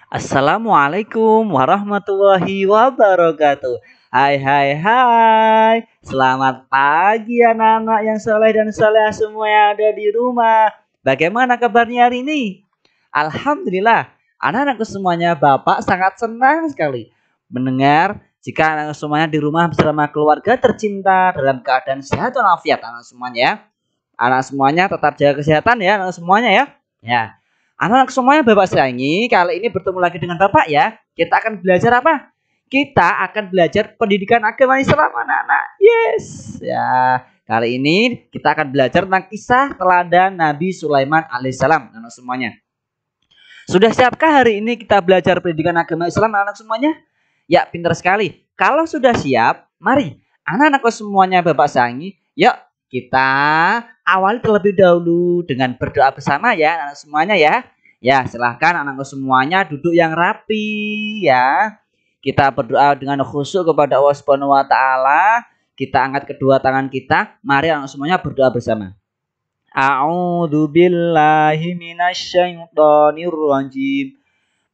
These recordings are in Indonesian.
Assalamualaikum warahmatullahi wabarakatuh. Hai hai hai. Selamat pagi anak-anak yang soleh dan soleh semua yang ada di rumah. Bagaimana kabarnya hari ini? Alhamdulillah. Anak-anakku semuanya, Bapak sangat senang sekali mendengar jika anak semuanya di rumah bersama keluarga tercinta dalam keadaan sehat walafiat anak semuanya ya. Anak semuanya tetap jaga kesehatan ya anak semuanya ya. Ya. Anak-anak semuanya Bapak sayangi, kali ini bertemu lagi dengan Bapak ya. Kita akan belajar apa? Kita akan belajar pendidikan agama Islam anak-anak. Yes. Ya, kali ini kita akan belajar tentang kisah teladan Nabi Sulaiman alaihissalam anak semuanya. Sudah siapkah hari ini kita belajar pendidikan agama Islam anak semuanya? Ya, pintar sekali. Kalau sudah siap, mari anak-anakku semuanya Bapak sayangi, yuk kita awali terlebih dahulu dengan berdoa bersama ya anak semuanya ya. Ya, silahkan anakku semuanya duduk yang rapi ya. Kita berdoa dengan khusyuk kepada Allah Subhanahu wa taala. Kita angkat kedua tangan kita. Mari anak semuanya berdoa bersama. A'udzu billahi minasyaitonir rajim.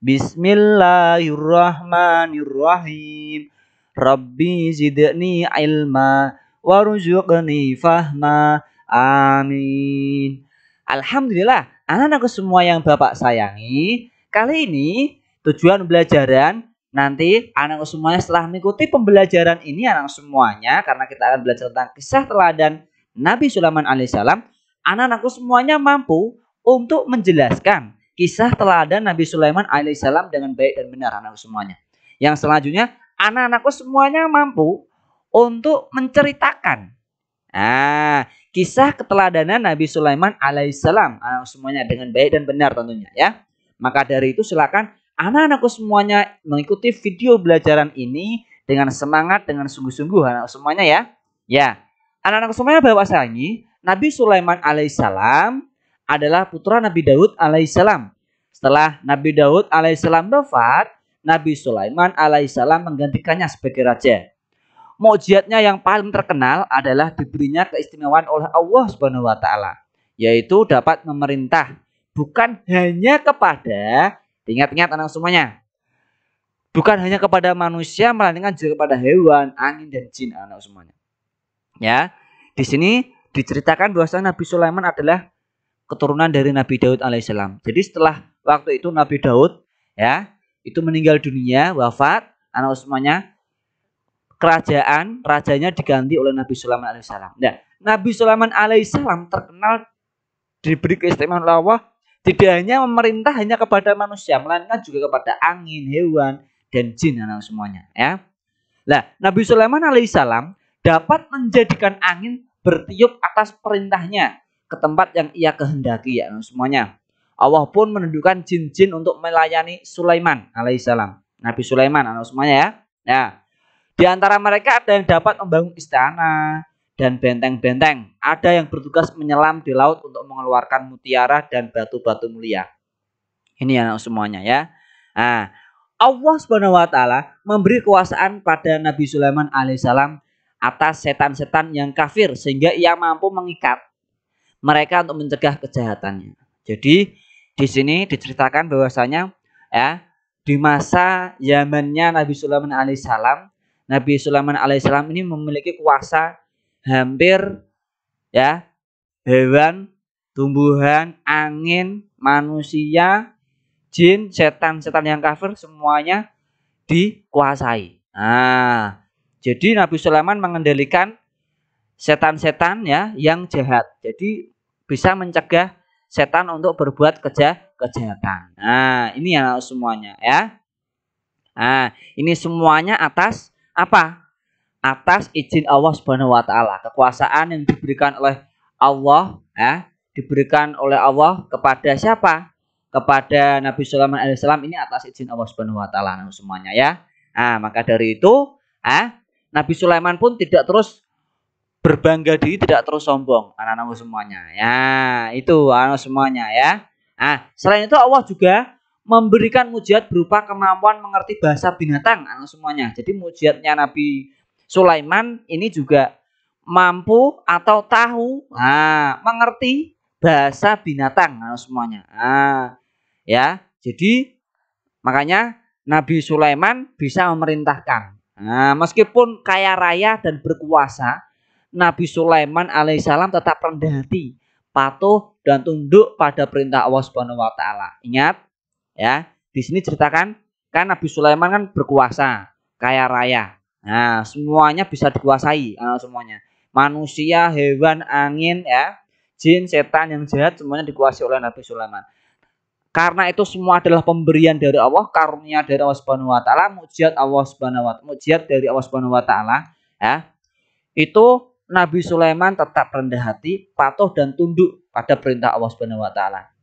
Bismillahirrahmanirrahim. Rabbi zidni ilma warzuqni fahma. Amin. Alhamdulillah, anak-anakku semua yang Bapak sayangi, kali ini tujuan pembelajaran nanti anak-anak semuanya setelah mengikuti pembelajaran ini anak semuanya karena kita akan belajar tentang kisah teladan Nabi Sulaiman alaihissalam, anak-anakku semuanya mampu untuk menjelaskan kisah teladan Nabi Sulaiman alaihissalam dengan baik dan benar anak semuanya. Yang selanjutnya anak-anakku semuanya mampu untuk menceritakan kisah keteladanan Nabi Sulaiman alaihissalam anak semuanya dengan baik dan benar tentunya ya. Maka dari itu silakan anak-anakku semuanya mengikuti video belajaran ini dengan semangat, dengan sungguh-sungguh anak semuanya ya. Ya, anak-anakku semuanya Bapak sayangi, Nabi Sulaiman alaihissalam adalah putra Nabi Daud alaihissalam. Setelah Nabi Daud alaihissalam wafat, Nabi Sulaiman alaihissalam menggantikannya sebagai raja. Mukjizatnya yang paling terkenal adalah diberinya keistimewaan oleh Allah Subhanahu wa taala, yaitu dapat memerintah bukan hanya kepada, ingat-ingat anak semuanya, bukan hanya kepada manusia melainkan juga kepada hewan, angin dan jin anak semuanya. Ya, di sini diceritakan bahwa Nabi Sulaiman adalah keturunan dari Nabi Daud alaihissalam. Jadi setelah waktu itu Nabi Daud ya itu meninggal dunia, wafat, anak semuanya, rajanya diganti oleh Nabi Sulaiman alaihissalam. Nah, Nabi Sulaiman alaihissalam terkenal diberi keistimewaan Allah tidak hanya memerintah hanya kepada manusia, melainkan juga kepada angin, hewan dan jin anak semuanya ya. Nah, Nabi Sulaiman alaihissalam dapat menjadikan angin bertiup atas perintahnya ke tempat yang ia kehendaki ya semuanya. Allah pun menundukkan jin-jin untuk melayani Sulaiman alaihissalam. Nabi Sulaiman anak semuanya ya. Nah, di antara mereka ada yang dapat membangun istana dan benteng-benteng. Ada yang bertugas menyelam di laut untuk mengeluarkan mutiara dan batu-batu mulia. Ini anak semuanya ya. Nah, Allah Subhanahu wa taala memberi kekuasaan pada Nabi Sulaiman alaihissalam atas setan-setan yang kafir sehingga ia mampu mengikat mereka untuk mencegah kejahatannya. Jadi di sini diceritakan bahwasanya ya di masa zamannya Nabi Sulaiman alaihissalam, Nabi Sulaiman alaihissalam ini memiliki kuasa hampir ya hewan, tumbuhan, angin, manusia, jin, setan-setan yang kafir semuanya dikuasai. Nah, jadi Nabi Sulaiman mengendalikan setan-setan ya yang jahat. Jadi bisa mencegah setan untuk berbuat kejahatan. Nah, ini ya semuanya ya. Nah, ini semuanya atas apa? Atas izin Allah Subhanahu wa taala. Kekuasaan yang diberikan oleh Allah ya, diberikan oleh Allah kepada siapa? Kepada Nabi Sulaiman alaihissalam ini atas izin Allah Subhanahu wa taala semuanya ya. Nah, maka dari itu, Nabi Sulaiman pun tidak terus berbangga diri, tidak terus sombong anak-anakku semuanya ya, itu anak semuanya ya. Nah, selain itu Allah juga memberikan mukjizat berupa kemampuan mengerti bahasa binatang anak semuanya. Jadi mukjizatnya Nabi Sulaiman ini juga mampu atau tahu mengerti bahasa binatang anak semuanya. Ya, jadi Makanya Nabi Sulaiman bisa memerintahkan. Nah, meskipun kaya raya dan berkuasa, Nabi Sulaiman alaihissalam tetap rendah hati, patuh dan tunduk pada perintah Allah Subhanahu wa taala. Ingat ya, di sini ceritakan kan Nabi Sulaiman kan berkuasa, kaya raya. Nah, semuanya bisa dikuasai, semuanya. Manusia, hewan, angin ya, jin, setan yang jahat semuanya dikuasai oleh Nabi Sulaiman. Karena itu semua adalah pemberian dari Allah, karunia dari Allah Subhanahu wa taala, mukjizat dari Allah Subhanahu wa taala ya. Itu Nabi Sulaiman tetap rendah hati, patuh dan tunduk pada perintah Allah Subhanahu wa taala.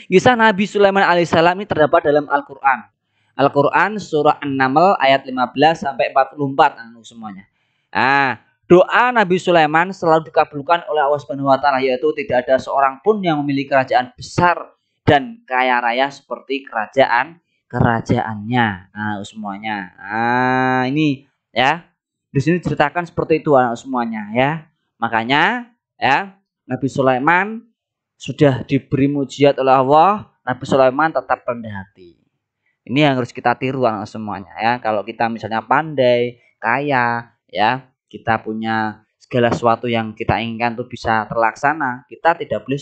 Kisah Nabi Sulaiman alaihissalam ini terdapat dalam Al-Qur'an. Al-Qur'an surah An-Naml ayat 15 sampai 44 semuanya. Doa Nabi Sulaiman selalu dikabulkan oleh Allah Subhanahu wa taala, yaitu tidak ada seorang pun yang memiliki kerajaan besar dan kaya raya seperti kerajaannya. Semuanya. Ini ya. Di sini ceritakan seperti itu semuanya ya. Makanya ya, Nabi Sulaiman sudah diberi mukjizat oleh Allah, Nabi Sulaiman tetap rendah hati. Ini yang harus kita tiru semuanya ya. Kalau kita misalnya pandai, kaya ya, kita punya segala sesuatu yang kita inginkan itu bisa terlaksana, kita tidak boleh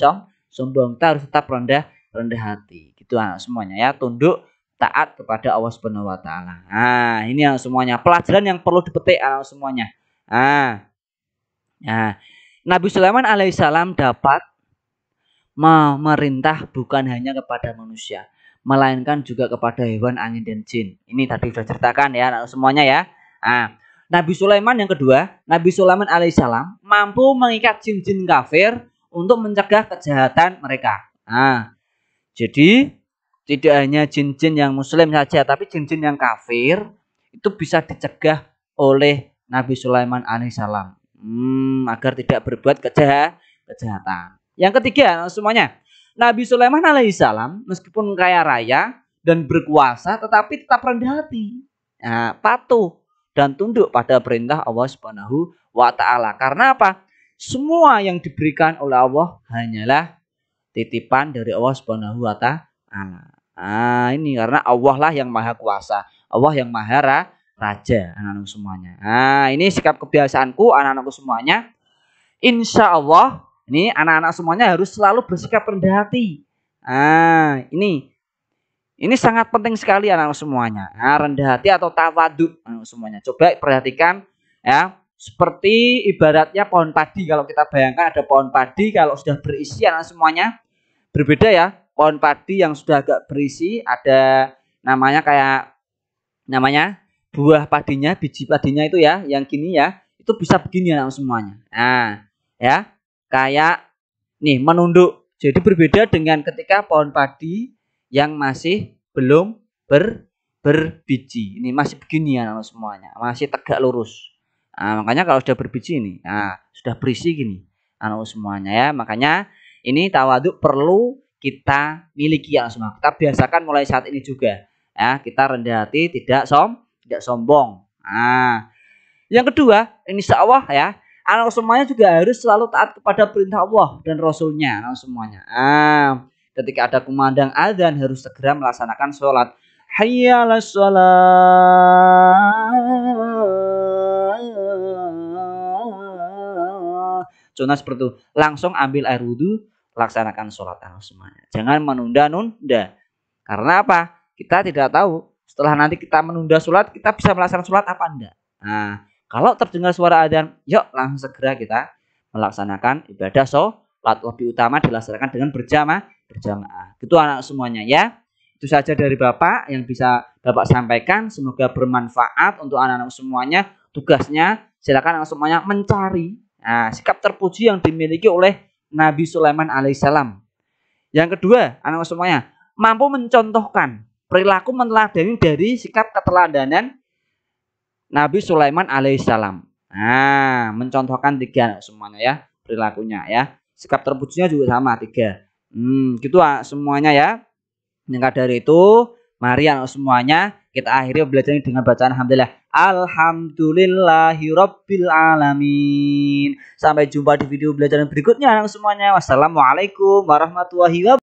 sombong, kita harus tetap rendah hati. Gitu semuanya ya, tunduk taat kepada Allah Subhanahu wa taala. Ini yang semuanya pelajaran yang perlu dipetik semuanya. Nabi Sulaiman alaihissalam dapat memerintah bukan hanya kepada manusia, melainkan juga kepada hewan, angin dan jin. Ini tadi sudah ceritakan ya semuanya ya. Nabi Sulaiman yang kedua, Nabi Sulaiman alaihissalam mampu mengikat jin-jin kafir untuk mencegah kejahatan mereka. Jadi tidak hanya jin-jin yang muslim saja, tapi jin-jin yang kafir itu bisa dicegah oleh Nabi Sulaiman alaihissalam agar tidak berbuat kejahatan. Yang ketiga semuanya, Nabi Sulaiman alaihissalam meskipun kaya raya dan berkuasa tetapi tetap rendah hati, patuh dan tunduk pada perintah Allah Subhanahu wa taala. Karena apa? Semua yang diberikan oleh Allah hanyalah titipan dari Allah Subhanahu wa taala. Ini karena Allah lah yang maha kuasa, Allah yang maha raja, anak-anak semuanya. Ini sikap kebiasaanku anak-anakku semuanya. Insya Allah ini anak-anak semuanya harus selalu bersikap rendah hati. Ini sangat penting sekali anak-anak semuanya. Rendah hati atau tawadhu anak semuanya. Coba perhatikan ya, seperti ibaratnya pohon padi. Kalau kita bayangkan ada pohon padi, kalau sudah berisi anak semuanya berbeda ya. Pohon padi yang sudah agak berisi, ada namanya buah padinya, biji padinya itu ya, yang gini ya, itu bisa begini anak semuanya. Ya, kayak nih menunduk. Jadi berbeda dengan ketika pohon padi yang masih belum berbiji. Ini masih begini anak semuanya, masih tegak lurus. Makanya kalau sudah berbiji ini, sudah berisi gini anak semuanya ya. Makanya ini tawadhu perlu kita miliki anak semua. Kita biasakan mulai saat ini juga ya, kita rendah hati, tidak sombong. Yang kedua, insya Allah ya, anak semuanya juga harus selalu taat kepada perintah Allah dan Rasulnya anak semuanya. Ketika ada kumandang azan harus segera melaksanakan sholat. Hayya 'alas shalah. Contoh seperti itu. Langsung ambil air wudhu, laksanakan sholat anak semuanya. Jangan menunda-nunda. Karena apa? Kita tidak tahu setelah nanti kita menunda sholat, kita bisa melaksanakan sholat apa enggak. Kalau terdengar suara adzan, yuk langsung segera kita melaksanakan ibadah sholat. Lebih utama dilaksanakan dengan berjamaah. Itu anak semuanya ya. Itu saja dari Bapak yang bisa Bapak sampaikan. Semoga bermanfaat untuk anak-anak semuanya. Tugasnya silakan anak semuanya mencari sikap terpuji yang dimiliki oleh Nabi Sulaiman alaihissalam. Yang kedua, anak semuanya mampu mencontohkan perilaku meneladani dari sikap keteladanan Nabi Sulaiman alaihissalam. Mencontohkan 3 anak semuanya ya, perilakunya ya. Sikap terpujinya juga sama 3. Gitu semuanya ya. Maka dari itu, mari anak semuanya kita akhiri belajar dengan bacaan alhamdulillah. Alhamdulillahirabbil alamin. Sampai jumpa di video belajar berikutnya anak semuanya. Wassalamualaikum warahmatullahi wabarakatuh.